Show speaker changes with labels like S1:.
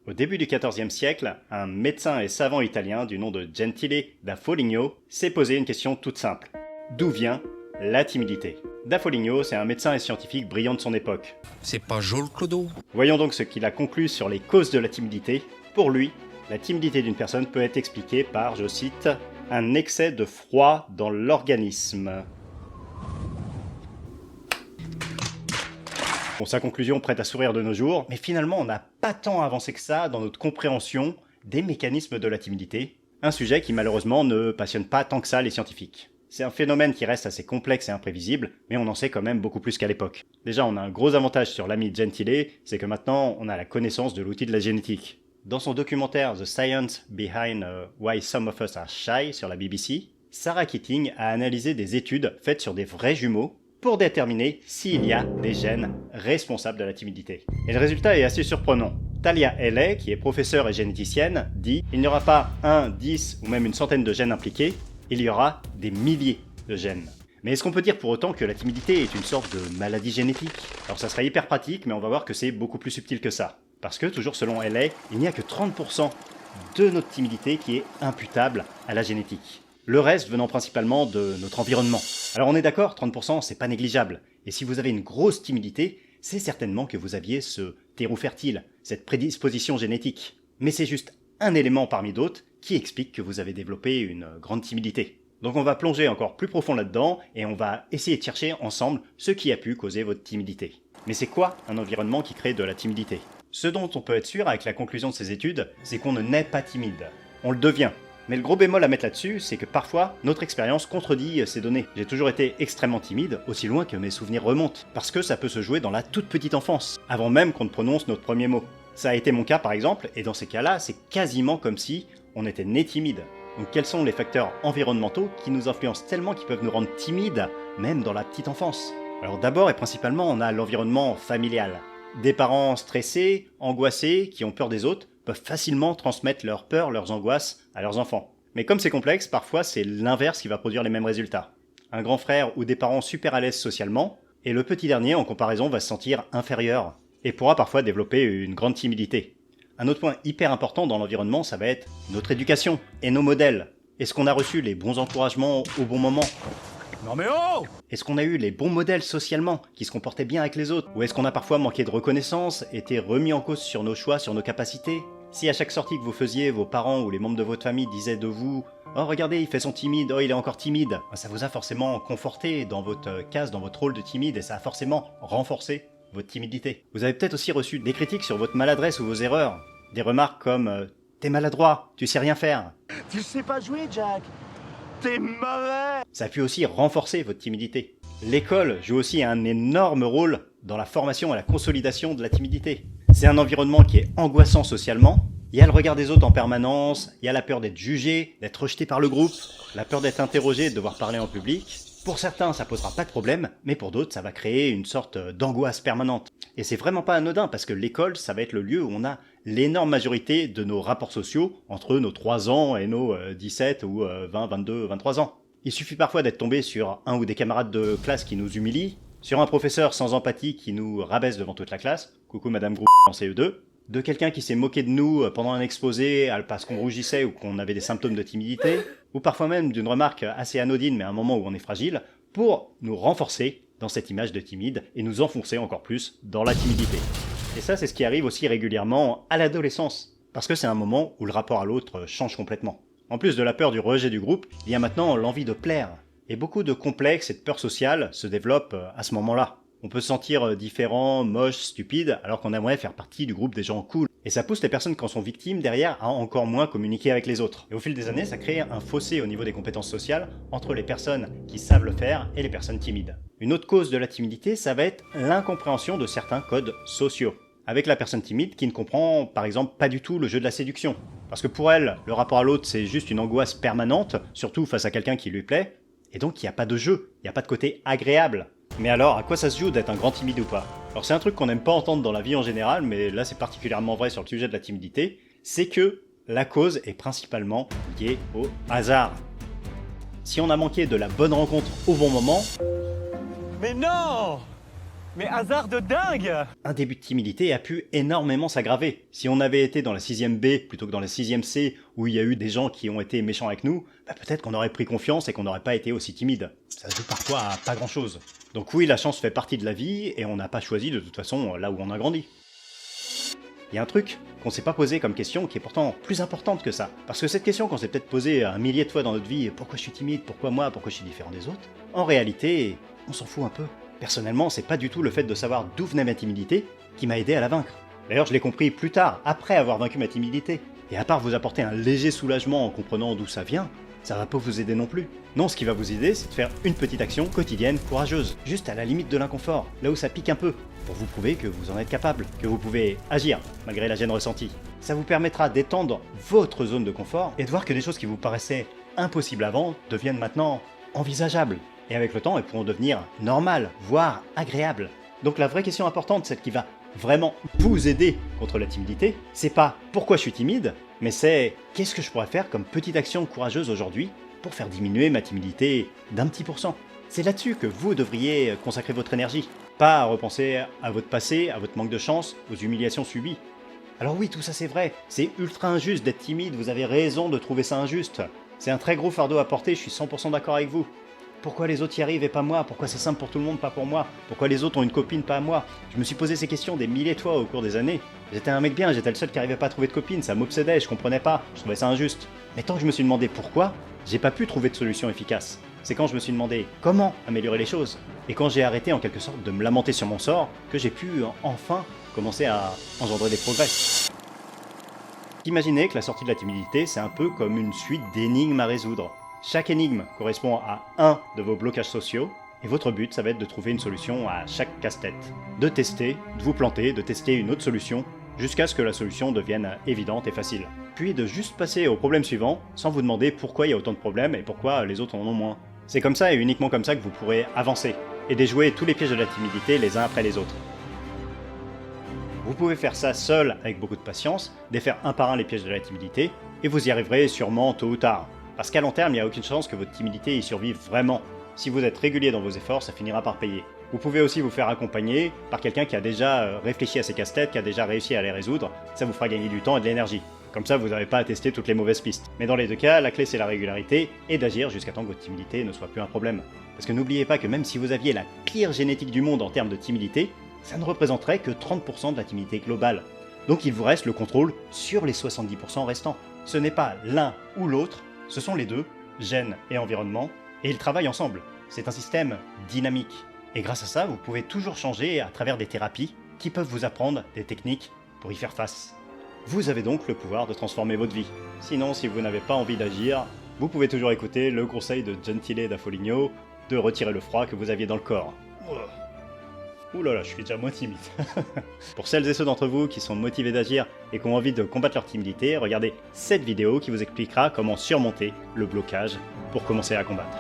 S1: Au début du XIVe siècle, un médecin et savant italien du nom de Gentile da Foligno s'est posé une question toute simple. D'où vient la timidité? Da Foligno, c'est un médecin et scientifique brillant de son époque.
S2: C'est pas Joel Clodo?
S1: Voyons donc ce qu'il a conclu sur les causes de la timidité. Pour lui, la timidité d'une personne peut être expliquée par, je cite, « un excès de froid dans l'organisme ». Bon, sa conclusion prête à sourire de nos jours, mais finalement on n'a pas tant avancé que ça dans notre compréhension des mécanismes de la timidité, un sujet qui malheureusement ne passionne pas tant que ça les scientifiques. C'est un phénomène qui reste assez complexe et imprévisible, mais on en sait quand même beaucoup plus qu'à l'époque. Déjà, on a un gros avantage sur l'ami Gentile, c'est que maintenant on a la connaissance de l'outil de la génétique. Dans son documentaire The Science Behind Why Some of Us Are Shy sur la BBC, Sarah Keating a analysé des études faites sur des vrais jumeaux pour déterminer s'il y a des gènes responsables de la timidité. Et le résultat est assez surprenant. Talia Haley, qui est professeure et généticienne, dit « Il n'y aura pas 1, 10 ou même une centaine de gènes impliqués, il y aura des milliers de gènes. » Mais est-ce qu'on peut dire pour autant que la timidité est une sorte de maladie génétique? Alors ça serait hyper pratique, mais on va voir que c'est beaucoup plus subtil que ça. Parce que, toujours selon Haley, il n'y a que 30% de notre timidité qui est imputable à la génétique. Le reste venant principalement de notre environnement. Alors on est d'accord, 30% c'est pas négligeable. Et si vous avez une grosse timidité, c'est certainement que vous aviez ce terreau fertile, cette prédisposition génétique. Mais c'est juste un élément parmi d'autres qui explique que vous avez développé une grande timidité. Donc on va plonger encore plus profond là-dedans et on va essayer de chercher ensemble ce qui a pu causer votre timidité. Mais c'est quoi un environnement qui crée de la timidité? Ce dont on peut être sûr avec la conclusion de ces études, c'est qu'on ne naît pas timide. On le devient. Mais le gros bémol à mettre là-dessus, c'est que parfois, notre expérience contredit ces données. J'ai toujours été extrêmement timide, aussi loin que mes souvenirs remontent, parce que ça peut se jouer dans la toute petite enfance, avant même qu'on ne prononce notre premier mot. Ça a été mon cas par exemple, et dans ces cas-là, c'est quasiment comme si on était né timide. Donc quels sont les facteurs environnementaux qui nous influencent tellement qu'ils peuvent nous rendre timides, même dans la petite enfance? Alors d'abord et principalement, on a l'environnement familial. Des parents stressés, angoissés, qui ont peur des autres, peuvent facilement transmettre leurs peurs, leurs angoisses à leurs enfants. Mais comme c'est complexe, parfois c'est l'inverse qui va produire les mêmes résultats. Un grand frère ou des parents super à l'aise socialement, et le petit dernier en comparaison va se sentir inférieur, et pourra parfois développer une grande timidité. Un autre point hyper important dans l'environnement, ça va être notre éducation et nos modèles. Est-ce qu'on a reçu les bons encouragements au bon moment?
S2: Non mais oh!
S1: Est-ce qu'on a eu les bons modèles socialement, qui se comportaient bien avec les autres? Ou est-ce qu'on a parfois manqué de reconnaissance, été remis en cause sur nos choix, sur nos capacités? Si à chaque sortie que vous faisiez, vos parents ou les membres de votre famille disaient de vous « Oh regardez, il fait son timide, oh il est encore timide », ça vous a forcément conforté dans votre case, dans votre rôle de timide, et ça a forcément renforcé votre timidité. Vous avez peut-être aussi reçu des critiques sur votre maladresse ou vos erreurs. Des remarques comme « T'es maladroit, tu sais rien faire ».
S3: Tu sais pas jouer, Jack. T'es mauvais.
S1: Ça a pu aussi renforcer votre timidité. L'école joue aussi un énorme rôle dans la formation et la consolidation de la timidité. C'est un environnement qui est angoissant socialement. Il y a le regard des autres en permanence, il y a la peur d'être jugé, d'être rejeté par le groupe, la peur d'être interrogé, de devoir parler en public. Pour certains, ça posera pas de problème, mais pour d'autres, ça va créer une sorte d'angoisse permanente. Et c'est vraiment pas anodin, parce que l'école, ça va être le lieu où on a l'énorme majorité de nos rapports sociaux entre nos 3 ans et nos 17 ou 20, 22, 23 ans. Il suffit parfois d'être tombé sur un ou des camarades de classe qui nous humilient, sur un professeur sans empathie qui nous rabaisse devant toute la classe, coucou madame Grou en CE2, de quelqu'un qui s'est moqué de nous pendant un exposé parce qu'on rougissait ou qu'on avait des symptômes de timidité, ou parfois même d'une remarque assez anodine mais à un moment où on est fragile, pour nous renforcer dans cette image de timide et nous enfoncer encore plus dans la timidité. Et ça, c'est ce qui arrive aussi régulièrement à l'adolescence, parce que c'est un moment où le rapport à l'autre change complètement. En plus de la peur du rejet du groupe, il y a maintenant l'envie de plaire. Et beaucoup de complexes et de peurs sociales se développent à ce moment-là. On peut se sentir différent, moche, stupide, alors qu'on aimerait faire partie du groupe des gens cool. Et ça pousse les personnes qui en sont victimes derrière à encore moins communiquer avec les autres. Et au fil des années, ça crée un fossé au niveau des compétences sociales entre les personnes qui savent le faire et les personnes timides. Une autre cause de la timidité, ça va être l'incompréhension de certains codes sociaux. Avec la personne timide qui ne comprend par exemple pas du tout le jeu de la séduction. Parce que pour elle, le rapport à l'autre c'est juste une angoisse permanente, surtout face à quelqu'un qui lui plaît, et donc il n'y a pas de jeu, il n'y a pas de côté agréable. Mais alors, à quoi ça se joue d'être un grand timide ou pas? Alors c'est un truc qu'on n'aime pas entendre dans la vie en général, mais là c'est particulièrement vrai sur le sujet de la timidité, c'est que la cause est principalement liée au hasard. Si on a manqué de la bonne rencontre au bon moment,
S3: Mais non.
S4: Mais hasard de dingue!
S1: Un début de timidité a pu énormément s'aggraver. Si on avait été dans la 6ème B plutôt que dans la 6ème C, où il y a eu des gens qui ont été méchants avec nous, peut-être qu'on aurait pris confiance et qu'on n'aurait pas été aussi timide. Ça se joue parfois à pas grand-chose. Donc oui, la chance fait partie de la vie, et on n'a pas choisi de toute façon là où on a grandi. Il y a un truc qu'on s'est pas posé comme question qui est pourtant plus importante que ça. Parce que cette question qu'on s'est peut-être posée un millier de fois dans notre vie, pourquoi je suis timide, pourquoi moi, pourquoi je suis différent des autres, en réalité, on s'en fout un peu. Personnellement, c'est pas du tout le fait de savoir d'où venait ma timidité qui m'a aidé à la vaincre. D'ailleurs, je l'ai compris plus tard, après avoir vaincu ma timidité. Et à part vous apporter un léger soulagement en comprenant d'où ça vient, ça va pas vous aider non plus. Non, ce qui va vous aider, c'est de faire une petite action quotidienne courageuse, juste à la limite de l'inconfort, là où ça pique un peu, pour vous prouver que vous en êtes capable, que vous pouvez agir, malgré la gêne ressentie. Ça vous permettra d'étendre votre zone de confort et de voir que des choses qui vous paraissaient impossibles avant deviennent maintenant envisageables. Et avec le temps, elles pourront devenir normales, voire agréables. Donc la vraie question importante, celle qui va vraiment vous aider contre la timidité, c'est pas pourquoi je suis timide, mais c'est qu'est-ce que je pourrais faire comme petite action courageuse aujourd'hui pour faire diminuer ma timidité d'un petit %. C'est là-dessus que vous devriez consacrer votre énergie, pas à repenser à votre passé, à votre manque de chance, aux humiliations subies. Alors oui, tout ça c'est vrai, c'est ultra injuste d'être timide, vous avez raison de trouver ça injuste. C'est un très gros fardeau à porter, je suis 100% d'accord avec vous. Pourquoi les autres y arrivent et pas moi? Pourquoi c'est simple pour tout le monde, pas pour moi? Pourquoi les autres ont une copine, pas moi? Je me suis posé ces questions des milliers de fois au cours des années. J'étais un mec bien, j'étais le seul qui arrivait pas à trouver de copine, ça m'obsédait, je comprenais pas, je trouvais ça injuste. Mais tant que je me suis demandé pourquoi, j'ai pas pu trouver de solution efficace. C'est quand je me suis demandé comment améliorer les choses, et quand j'ai arrêté en quelque sorte de me lamenter sur mon sort, que j'ai pu enfin commencer à engendrer des progrès. Imaginez que la sortie de la timidité, c'est un peu comme une suite d'énigmes à résoudre. Chaque énigme correspond à un de vos blocages sociaux, et votre but, ça va être de trouver une solution à chaque casse-tête. De tester, de vous planter, de tester une autre solution, jusqu'à ce que la solution devienne évidente et facile. Puis de juste passer au problème suivant, sans vous demander pourquoi il y a autant de problèmes et pourquoi les autres en ont moins. C'est comme ça et uniquement comme ça que vous pourrez avancer, et déjouer tous les pièges de la timidité les uns après les autres. Vous pouvez faire ça seul avec beaucoup de patience, défaire un par un les pièges de la timidité, et vous y arriverez sûrement tôt ou tard. Parce qu'à long terme, il n'y a aucune chance que votre timidité y survive vraiment. Si vous êtes régulier dans vos efforts, ça finira par payer. Vous pouvez aussi vous faire accompagner par quelqu'un qui a déjà réfléchi à ces casse-têtes, qui a déjà réussi à les résoudre, ça vous fera gagner du temps et de l'énergie. Comme ça, vous n'avez pas à tester toutes les mauvaises pistes. Mais dans les deux cas, la clé c'est la régularité et d'agir jusqu'à temps que votre timidité ne soit plus un problème. Parce que n'oubliez pas que même si vous aviez la pire génétique du monde en termes de timidité, ça ne représenterait que 30% de la timidité globale. Donc il vous reste le contrôle sur les 70% restants. Ce n'est pas l'un ou l'autre, ce sont les deux, gènes et environnement, et ils travaillent ensemble. C'est un système dynamique. Et grâce à ça, vous pouvez toujours changer à travers des thérapies qui peuvent vous apprendre des techniques pour y faire face. Vous avez donc le pouvoir de transformer votre vie. Sinon, si vous n'avez pas envie d'agir, vous pouvez toujours écouter le conseil de Gentile da Foligno de retirer le froid que vous aviez dans le corps. Ouh là là, je suis déjà moins timide. Pour celles et ceux d'entre vous qui sont motivés d'agir et qui ont envie de combattre leur timidité, regardez cette vidéo qui vous expliquera comment surmonter le blocage pour commencer à combattre.